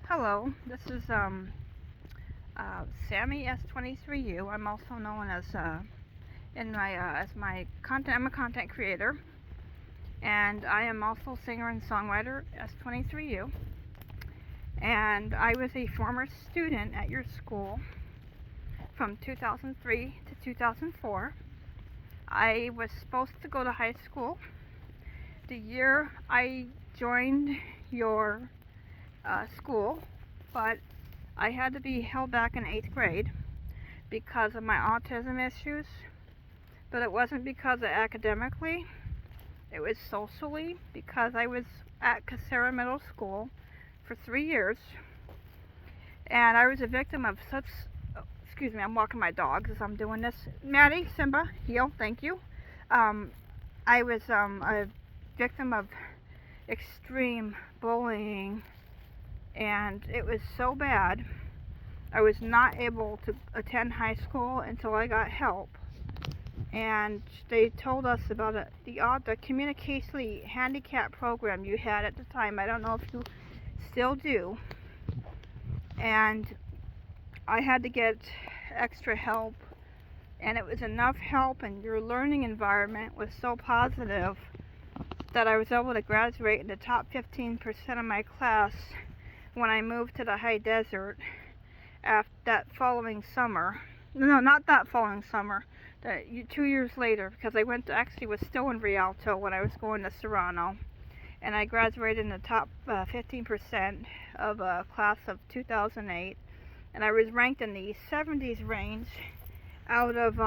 Hello, this is Sammy S23U. I'm also known as as my content. I'm a content creator, and I am also singer and songwriter S23U. And I was a former student at your school from 2003 to 2004. I was supposed to go to high school the year I joined your school, but I had to be held back in 8th grade because of my autism issues. But it wasn't because of academically, it was socially, because I was at Kucera Middle School for 3 years, and I was a victim of such, excuse me, I'm walking my dogs as I'm doing this. Maddie, Simba, heel, thank you. I was a victim of extreme bullying, and it was so bad I was not able to attend high school until I got help. And they told us about the communicationally handicapped program you had at the time. I don't know if you still do. And I had to get extra help, and it was enough help, and your learning environment was so positive that I was able to graduate in the top 15% of my class when I moved to the high desert after that following summer. No, not that following summer. 2 years later, because I was still in Rialto when I was going to Serrano, and I graduated in the top 15% of a class of 2008, and I was ranked in the 70s range out of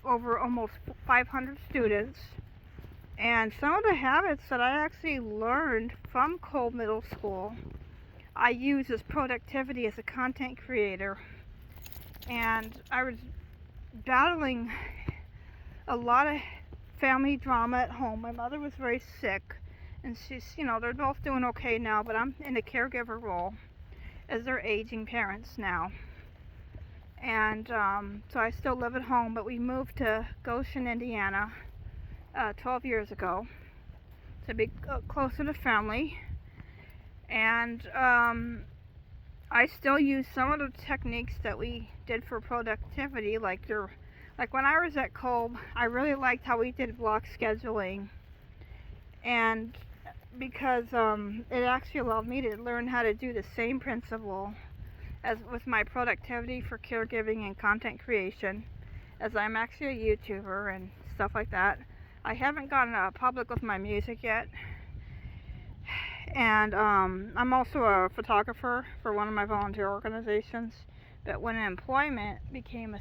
over almost 500 students. And some of the habits that I actually learned from Kolb Middle School, I use as productivity as a content creator. And I was battling a lot of family drama at home. My mother was very sick, and they're both doing okay now, but I'm in a caregiver role as their aging parents now. And so I still live at home, but we moved to Goshen, Indiana 12 years ago to be closer to family. And I still use some of the techniques that we did for productivity, like when I was at Kolb, I really liked how we did block scheduling, and because it actually allowed me to learn how to do the same principle as with my productivity for caregiving and content creation, as I'm actually a YouTuber and stuff like that. I haven't gone public with my music yet, and I'm also a photographer for one of my volunteer organizations. But when employment became a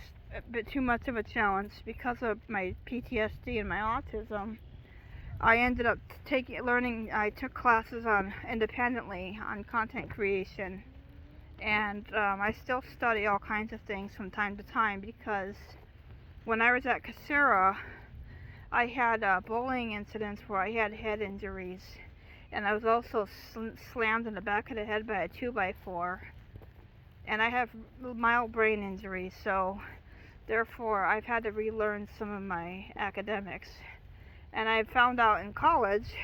bit too much of a challenge because of my PTSD and my autism, I ended up I took classes independently on content creation, and I still study all kinds of things from time to time, because when I was at Kucera, I had bullying incidents where I had head injuries, and I was also slammed in the back of the head by a 2x4, and I have mild brain injuries, so therefore I've had to relearn some of my academics. And I found out in college,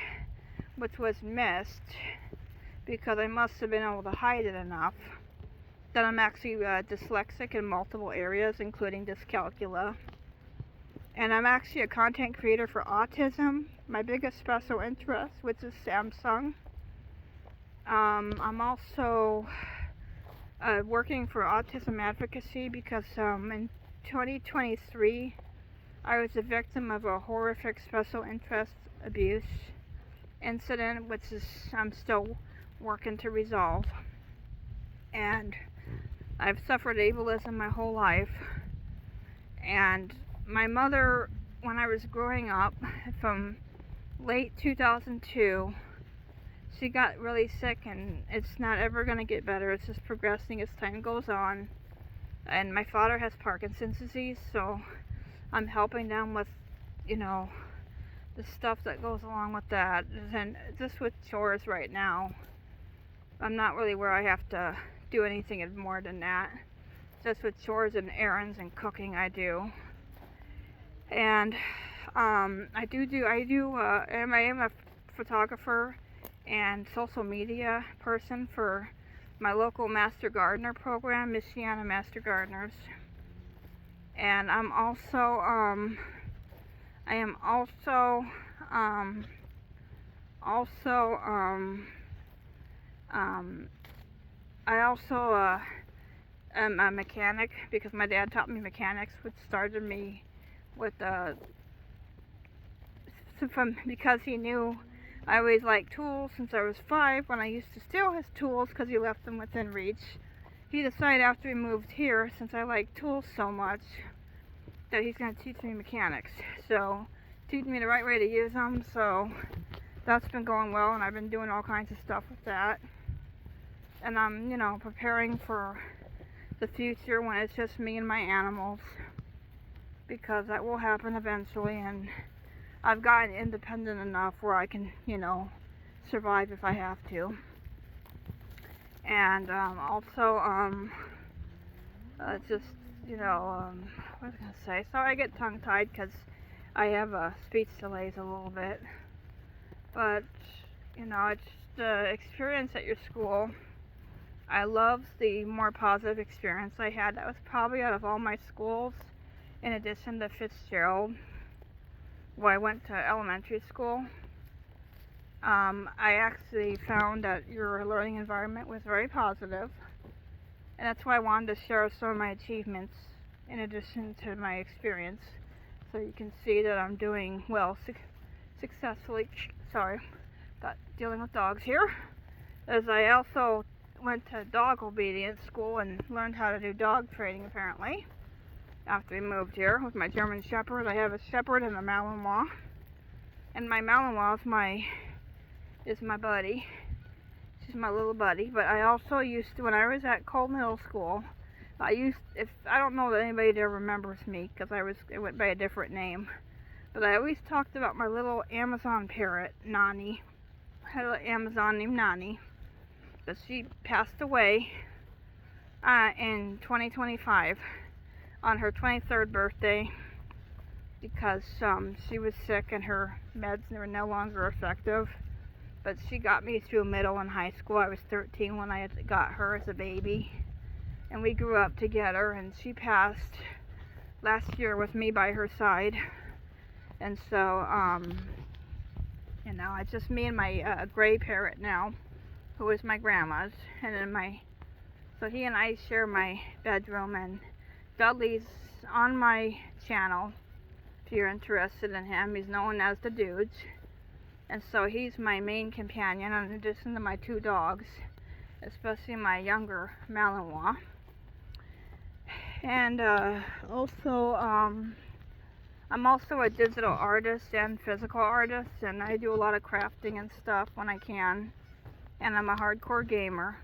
which was missed because I must have been able to hide it enough, that I'm actually dyslexic in multiple areas, including dyscalculia. And I'm actually a content creator for autism, my biggest special interest, which is Samsung. I'm also working for autism advocacy because in 2023 I was a victim of a horrific special interest abuse incident, which I'm still working to resolve. And I've suffered ableism my whole life. And my mother, when I was growing up, from late 2002, she got really sick, and it's not ever going to get better. It's just progressing as time goes on. And my father has Parkinson's disease, so I'm helping them with, the stuff that goes along with that. And just with chores right now, I'm not really where I have to do anything more than that. Just with chores and errands and cooking, I do. And I am a photographer and social media person for my local Master Gardener program, Michiana Master Gardeners. And I'm also, I am also, I also am a mechanic because my dad taught me mechanics, which started me with because he knew I always liked tools since I was 5. When I used to steal his tools because he left them within reach, he decided after we moved here, since I like tools so much, that he's going to teach me mechanics. So, teach me the right way to use them. So, that's been going well, and I've been doing all kinds of stuff with that. And I'm, preparing for the future when it's just me and my animals, because that will happen eventually, and I've gotten independent enough where I can, survive if I have to. And also, just, what was I going to say? Sorry I get tongue-tied because I have speech delays a little bit. But, it's the experience at your school. I love the more positive experience I had. That was probably out of all my schools, in addition to Fitzgerald, where I went to elementary school. I actually found that your learning environment was very positive, and that's why I wanted to share some of my achievements in addition to my experience, so you can see that I'm doing well successfully. Sorry, got dealing with dogs here. As I also went to dog obedience school and learned how to do dog training, apparently, after we moved here with my German Shepherd. I have a Shepherd and a Malinois, and my Malinois is my buddy. She's my little buddy. But I also used to, when I was at Kolb Middle School, I don't know that anybody there remembers me because it went by a different name, but I always talked about my little Amazon parrot, Nani. I had an Amazon named Nani, but she passed away in 2025 on her 23rd birthday because she was sick and her meds were no longer effective. But she got me through middle and high school. I was 13 when I got her as a baby, and we grew up together, and she passed last year with me by her side. And so it's just me and my gray parrot now, who is my grandma's, and then so he and I share my bedroom, and Dudley's on my channel if you're interested in him. He's known as the Dudes, and so he's my main companion in addition to my 2 dogs, especially my younger Malinois. And also I'm also a digital artist and physical artist, and I do a lot of crafting and stuff when I can, and I'm a hardcore gamer.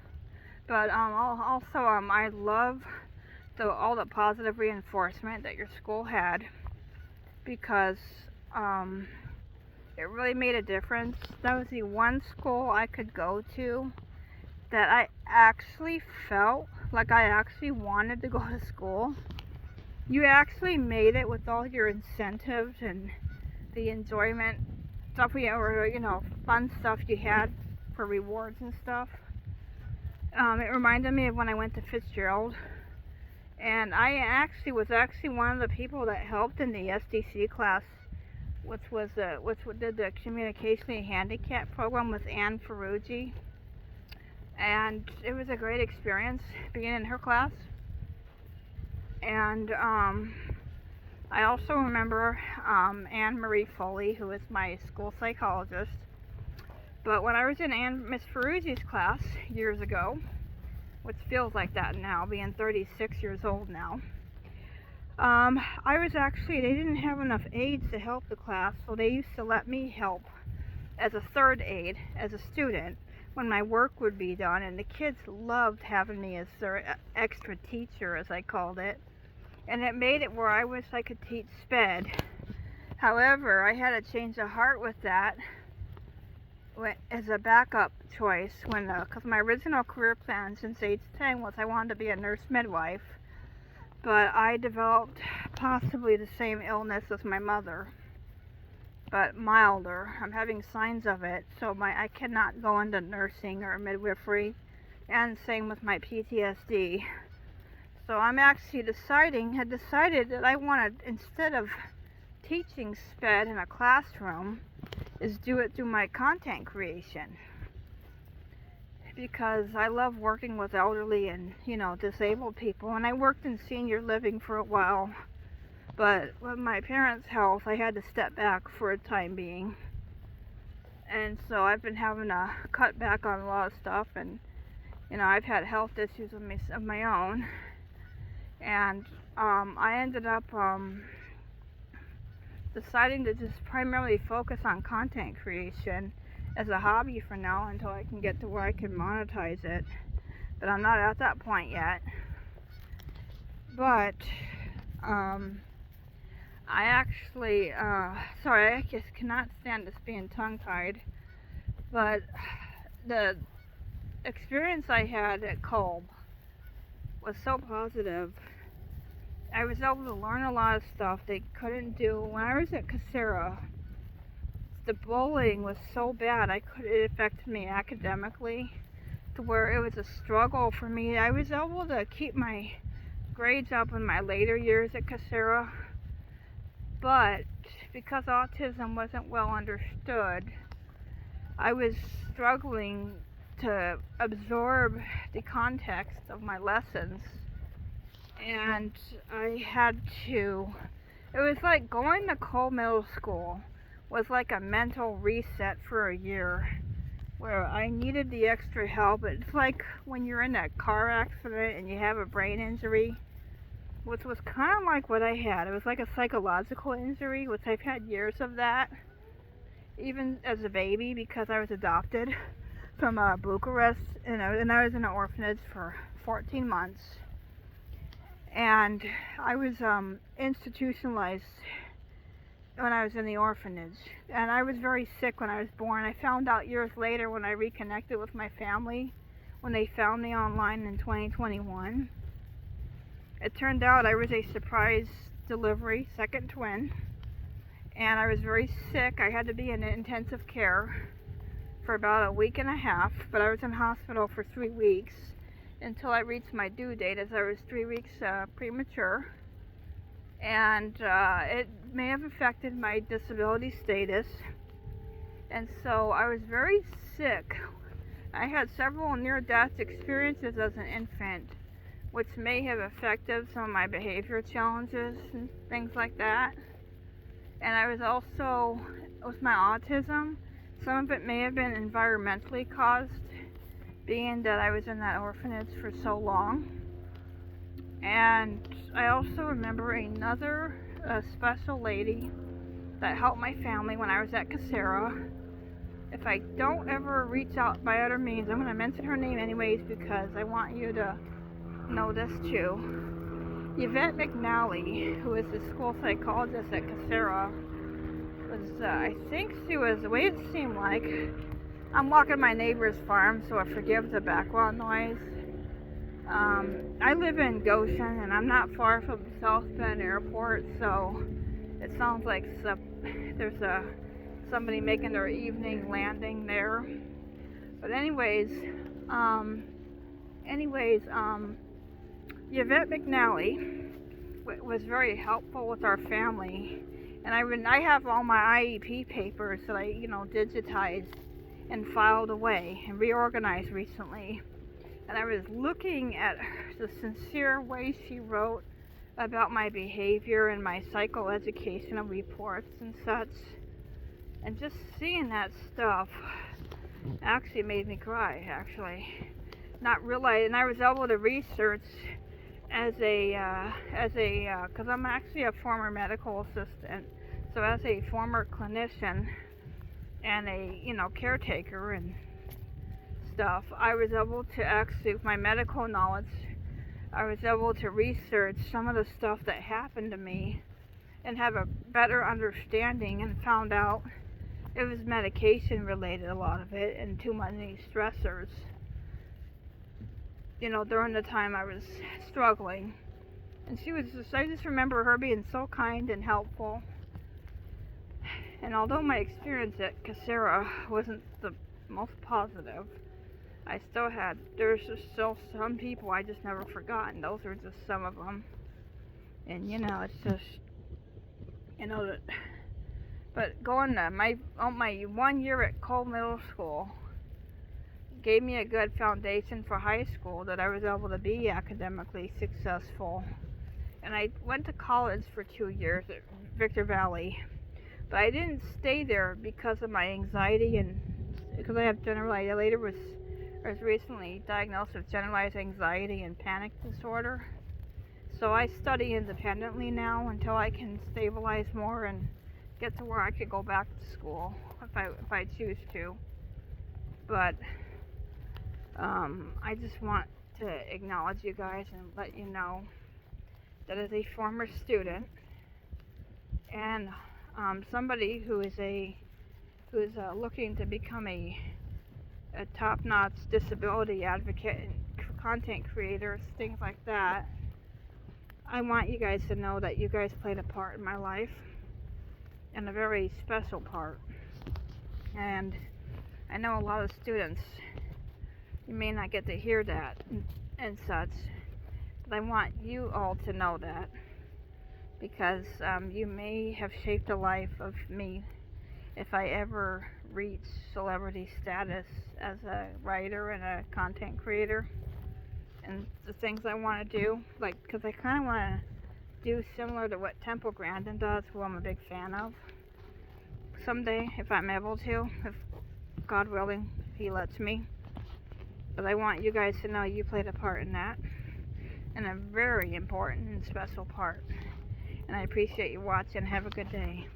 But also I love all the positive reinforcement that your school had, because it really made a difference. That was the one school I could go to that I actually felt like I actually wanted to go to school. You actually made it with all your incentives and the enjoyment stuff fun stuff you had for rewards and stuff. It reminded me of when I went to Fitzgerald, and I was one of the people that helped in the SDC class, which did the communicationally handicapped program with Ann Ferrugi, and it was a great experience being in her class. And I also remember Anne Marie Foley, who is my school psychologist. But when I was in Miss Ferrugi's class years ago, which feels like that now, being 36 years old now, they didn't have enough aides to help the class, so they used to let me help as a third aide, as a student, when my work would be done, and the kids loved having me as their extra teacher, as I called it, and it made it where I wish I could teach SPED. However, I had a change of heart with that as a backup choice, because my original career plan since age 10 was I wanted to be a nurse midwife, but I developed possibly the same illness as my mother, but milder. I'm having signs of it, so I cannot go into nursing or midwifery and same with my PTSD. So I'm actually had decided that I wanted, instead of teaching SPED in a classroom, is do it through my content creation. Because I love working with elderly and, disabled people. And I worked in senior living for a while. But with my parents' health, I had to step back for a time being. And so I've been having to cut back on a lot of stuff. And, I've had health issues of my own. And I ended up deciding to just primarily focus on content creation as a hobby for now until I can get to where I can monetize it. But I'm not at that point yet. But I actually, sorry, I just cannot stand this being tongue-tied. But the experience I had at Kolb was so positive. I was able to learn a lot of stuff they couldn't do. When I was at Kucera, the bullying was so bad, it affected me academically to where it was a struggle for me. I was able to keep my grades up in my later years at Kucera, but because autism wasn't well understood, I was struggling to absorb the context of my lessons, and it was like going to Kolb Middle School was like a mental reset for a year, where I needed the extra help. It's like when you're in a car accident and you have a brain injury, which was kind of like what I had. It was like a psychological injury, which I've had years of that, even as a baby, because I was adopted from Bucharest, and I was in an orphanage for 14 months. And I was institutionalized when I was in the orphanage. And I was very sick when I was born. I found out years later when I reconnected with my family, when they found me online in 2021. It turned out I was a surprise delivery, second twin. And I was very sick. I had to be in intensive care for about a week and a half, but I was in hospital for 3 weeks until I reached my due date, as I was 3 weeks premature. And it may have affected my disability status. And so I was very sick. I had several near-death experiences as an infant, which may have affected some of my behavior challenges and things like that. And I was also, with my autism, some of it may have been environmentally caused, being that I was in that orphanage for so long. And I also remember another special lady that helped my family when I was at Kucera. If I don't ever reach out by other means, I'm going to mention her name anyways because I want you to know this too. Yvette McNally, who is the school psychologist at Kucera, was, I think she was, the way it seemed like, I'm walking my neighbor's farm, so I forgive the background noise. I live in Goshen, and I'm not far from South Bend Airport, so it sounds like there's somebody making their evening landing there. But anyways, Yvette McNally was very helpful with our family, and I have all my IEP papers that I digitized and filed away and reorganized recently. And I was looking at the sincere way she wrote about my behavior and my psychoeducational reports and such, and just seeing that stuff actually made me cry, actually. Not realizing, and I was able to research because I'm actually a former medical assistant, so as a former clinician and a caretaker and stuff, I was able to actually, with my medical knowledge, I was able to research some of the stuff that happened to me and have a better understanding, and found out it was medication related, a lot of it, and too many stressors during the time I was struggling. And I just remember her being so kind and helpful. And although my experience at Kucera wasn't the most positive, there's just still some people I just never forgotten. Those are just some of them. And it's just, that. But going to my 1 year at Kolb Middle School gave me a good foundation for high school, that I was able to be academically successful. And I went to college for 2 years at Victor Valley, but I didn't stay there because of my anxiety, and because I was recently diagnosed with generalized anxiety and panic disorder. So I study independently now until I can stabilize more and get to where I could go back to school if I choose to. But I just want to acknowledge you guys and let you know that as a former student and somebody who is looking to become a top-notch disability advocate and content creator, things like that, I want you guys to know that you guys played a part in my life, and a very special part. And I know a lot of students, you may not get to hear that and such, but I want you all to know that, because you may have shaped the life of me if I ever reach celebrity status as a writer and a content creator. And the things I want to do, because I kind of want to do similar to what Temple Grandin does, who I'm a big fan of. Someday, if I'm able to, if God willing, He lets me. But I want you guys to know you played a part in that, and a very important and special part. And I appreciate you watching. Have a good day.